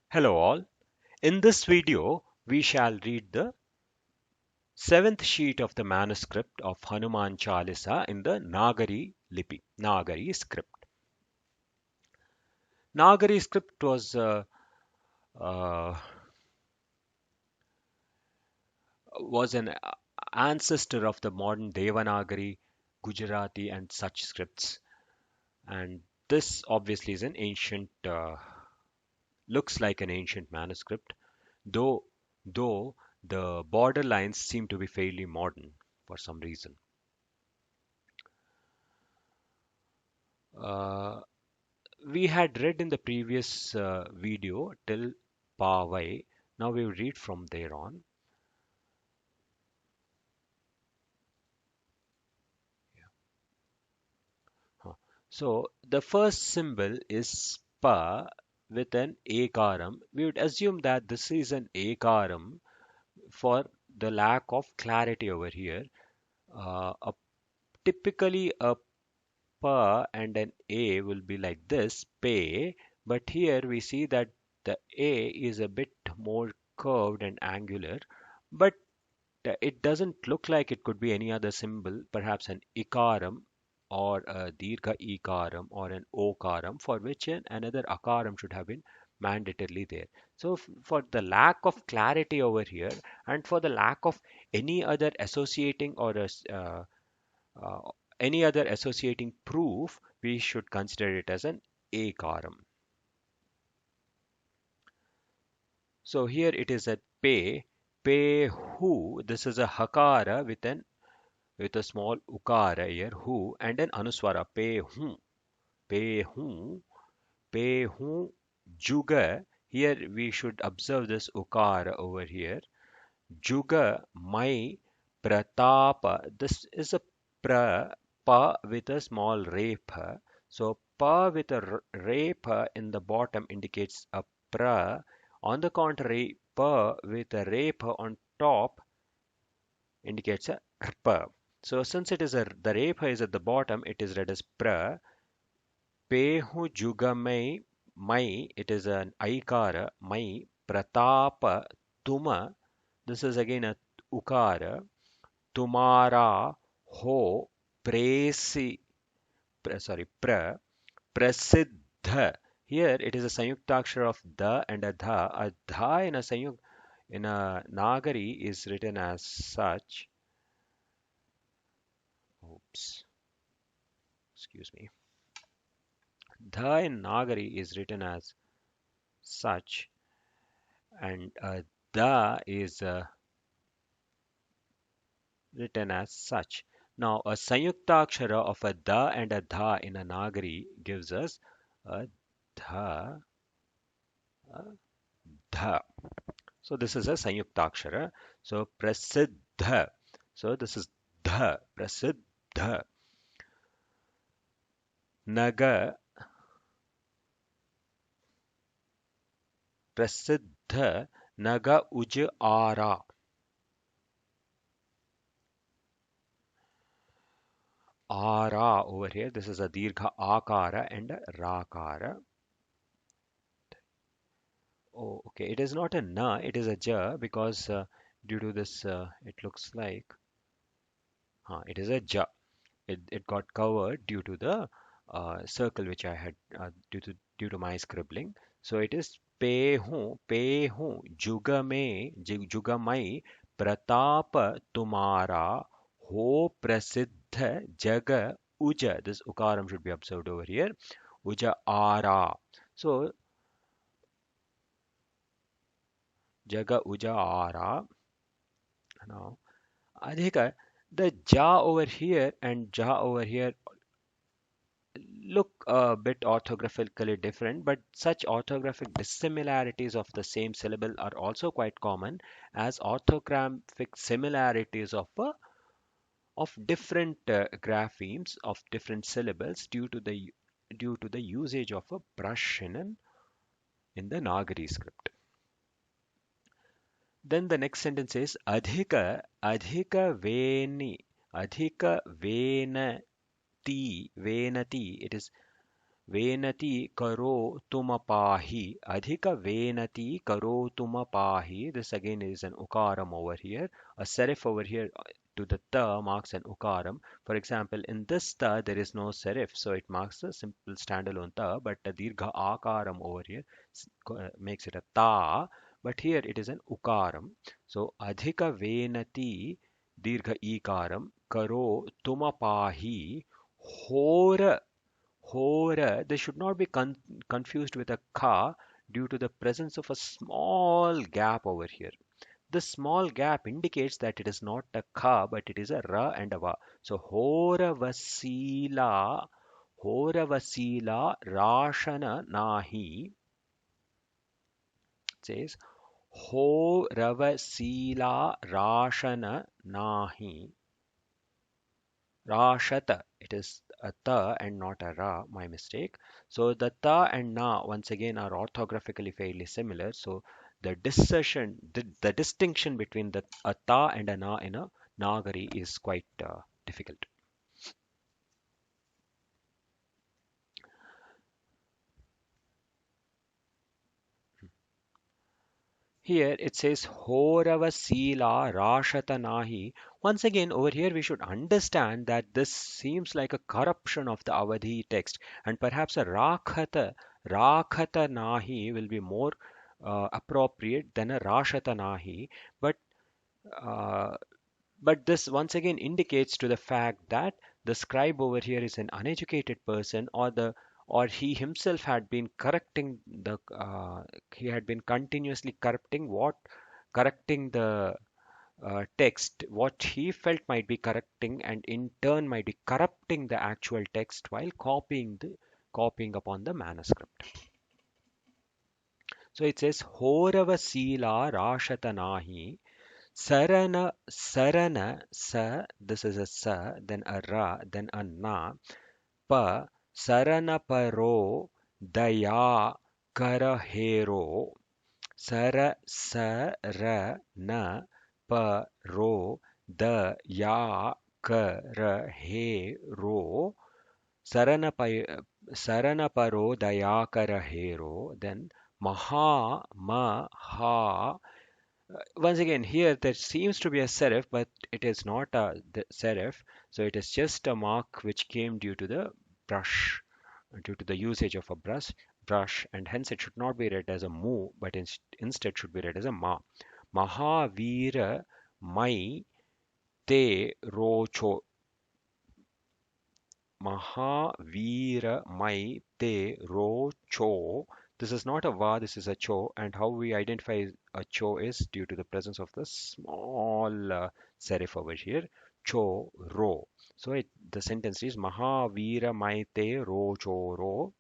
Hello all. In this video, we shall read the seventh sheet of the manuscript of Hanuman Chalisa in the Nagari Lipi, Nagari script. Nagari script uh, was an ancestor of the modern Devanagari, Gujarati, and such scripts. And this obviously is an ancient, looks like an ancient manuscript, though though the border lines seem to be fairly modern for some reason. Uh, we had read in the previous video till Pavai. Now we will read from there on. Huh. So the first symbol is Pa with an Ekaram. We would assume that this is an Ekaram for the lack of clarity over here. Typically, a Pa and an A will be like this, Pe, but here we see that the A is a bit more curved and angular, but it doesn't look like it could be any other symbol, perhaps an ikaram or a dirgha ikaram or an okaram, for which another akaram should have been mandatorily there. So, for the lack of clarity over here, and for the lack of any other associating or uh, any other associating proof, we should consider it as an akaram. So here it is a pe hu. This is a hakara with a small ukara here, hu, and an anuswara, pe hu, pe hu, juga. Here we should observe this ukara over here. Juga, mai, pratapa. This is a pa with a small repa. So pa with a repa in the bottom indicates a pra. On the contrary, pa with a repa on top indicates a rpa. So since it is the repa is at the bottom, it is read as pra. Pehu jugamai mai, it is an aikara, mai, pratapa, tuma. This is again a ukara. Tumara, ho, presi, sorry, prasiddha. Here it is a sayuktakshara of da and a dha. A dha in in a Nagari is written as such. Oops, excuse me. Dha in Nagari is written as such, and da is written as such. Now, a sayuktakshara of a da and a dha in a Nagari gives us a dha, a dha. So this is a sayuktakshara. So prasiddha. So this is dha, prasiddha. Naga, prasiddha, naga uj ara. Ara over here. This is a dirgha akara and a rakara. Oh, okay. It is not a na, it is a ja because due to this, it looks like it is a ja. It got covered due to the circle which I had due to my scribbling. So it is pe hu jugamai pratap tumara ho prasiddha jaga uja. This ukaram should be observed over here. Uja ara. So jaga uja ara. Now adhika, the ja over here and ja over here look a bit orthographically different, but such orthographic dissimilarities of the same syllable are also quite common as orthographic similarities of different graphemes of different syllables due to the usage of a brush in the Nagari script. Then the next sentence is adhika veni, adhika venati, venati. It is Venati karo tumapahi. Adhika venati karo tumapahi. This again is an ukaram over here. A serif over here to the ta marks an ukaram. For example, in this ta there is no serif, so it marks a simple standalone ta, but the dirgha akaram over here makes it a ta, but here it is an ukaram. So adhika venati dirgha ikaram karo tumapahi hora. Hora, this should not be confused with a ka due to the presence of a small gap over here. This small gap indicates that it is not a ka but it is a ra and a va. So hora vasila rashana nahi, it says hora vasila rashana nahi. Rashata. It is a ta and not a ra, my mistake. So the ta and na once again are orthographically fairly similar. So the distinction between the a ta and a na in a Nagari is quite difficult. Here it says Horava Sila Rashata Nahi. Once again, over here we should understand that this seems like a corruption of the Avadhi text, and perhaps a Rakhata Nahi will be more appropriate than a Rashata Nahi. But uh, but this once again indicates to the fact that the scribe over here is an uneducated person, or he himself had been correcting the he had been continuously correcting the text, what he felt might be correcting, and in turn might be corrupting the actual text while copying upon the manuscript. So it says Horava Sila Rashatanahi. Sarana, sa, this is a sa, then a ra, then a na, pa, sarana paro, daya, kara hero, sara na, pa, ro, daya, kara hero, sarana, pa, sarana paro, daya, kara hero, then maha, once again, here there seems to be a serif, but it is not a serif. So it is just a mark which came brush, due to the usage of a brush, and hence it should not be read as a mu, but instead should be read as a ma. Mahavira mai te rocho. Mahavira mai te rocho. This is not a va, this is a cho, and how we identify a cho is due to the presence of the small serif over here. Cho ro. So the sentence is Mahavira mai te rocho ro.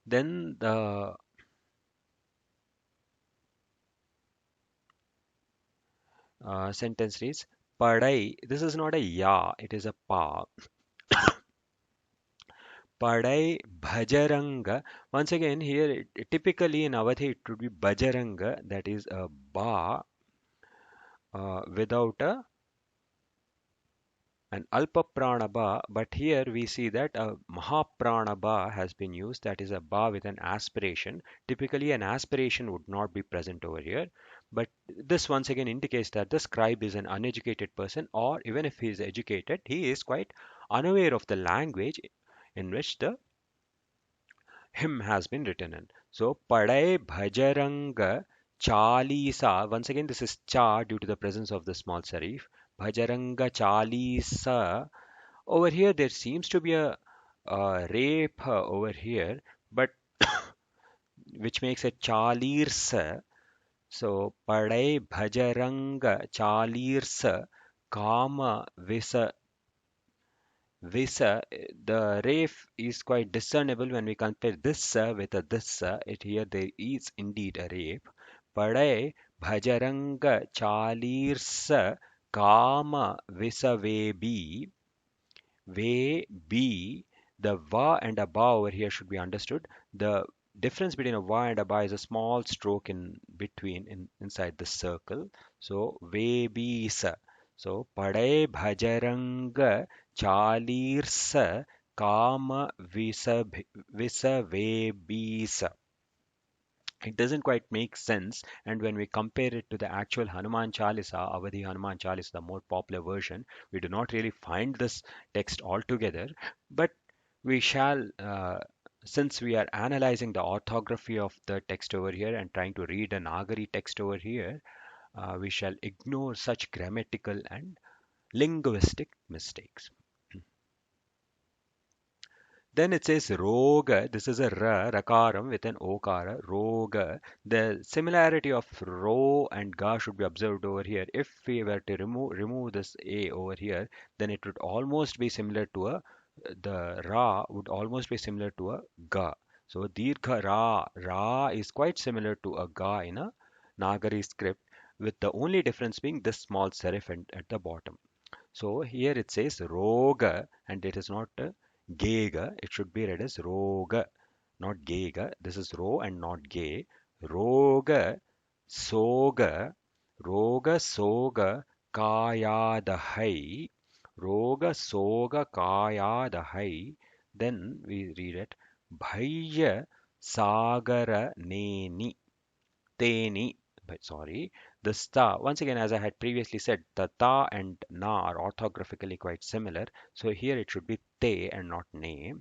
Then the sentence reads Padai. This is not a ya, it is a pa. Padai Bhajaranga. Once again, here typically in Awadhi it would be Bhajaranga, that is a ba without an Alpa Prana ba, but here we see that a Mahaprana ba has been used, that is a ba with an aspiration. Typically, an aspiration would not be present over here, but this once again indicates that the scribe is an uneducated person, or even if he is educated, he is quite unaware of the language in which the him has been written in. So, Padai Bhajaranga Chalisa. Once again, this is cha due to the presence of the small serif. Bhajaranga Chalisa. Over here, there seems to be a rape over here, but which makes it Chalirsa. So, Padai Bhajaranga Chalirsa Kama Visa, the ref is quite discernible when we compare this with a this. It here there is indeed a rape. Padai bhajaranga chalirsa kama visa ve be. The va and a ba over here should be understood. The difference between a va and a ba is a small stroke in between inside the circle. So ve be sa. So padai bhajaranga चालीर्स Kama Visavebisa. It doesn't quite make sense. And when we compare it to the actual Hanuman Chalisa, Avadhi Hanuman Chalisa, the more popular version, we do not really find this text altogether. But we shall, since we are analyzing the orthography of the text over here and trying to read a Nagari text over here, we shall ignore such grammatical and linguistic mistakes. Then it says roga. This is a rakaram with an okara. Roga. The similarity of ro and ga should be observed over here. If we were to remove this a over here, then it would almost be similar to a the ra would almost be similar to a ga. So dirgha ra is quite similar to a ga in a Nagari script, with the only difference being this small serif at the bottom. So here it says roga, and it is not gega. It should be read as roga, not gega. This is ro and not gay. Roga, soga, roga, soga, kayadahai. Roga, soga, kayadahai. Then we read it. Bhaya sagara neni. Teni, but sorry, the sta, once again, as I had previously said, the ta and na are orthographically quite similar. So here it should be te and not ne.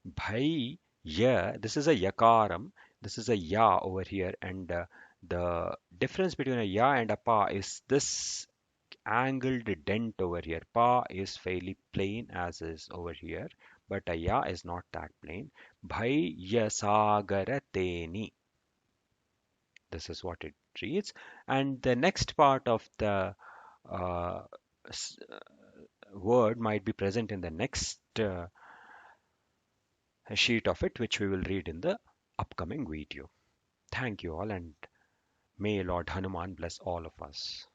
Bhai, ya, this is a yakaram. This is a ya over here. And the difference between a ya and a pa is this angled dent over here. Pa is fairly plain as is over here, but a ya is not that plain. Bhai ya sagara teni. This is what it reads. And the next part of the uh, s- word might be present in the next sheet of it, which we will read in the upcoming video. Thank you all, and may Lord Hanuman bless all of us.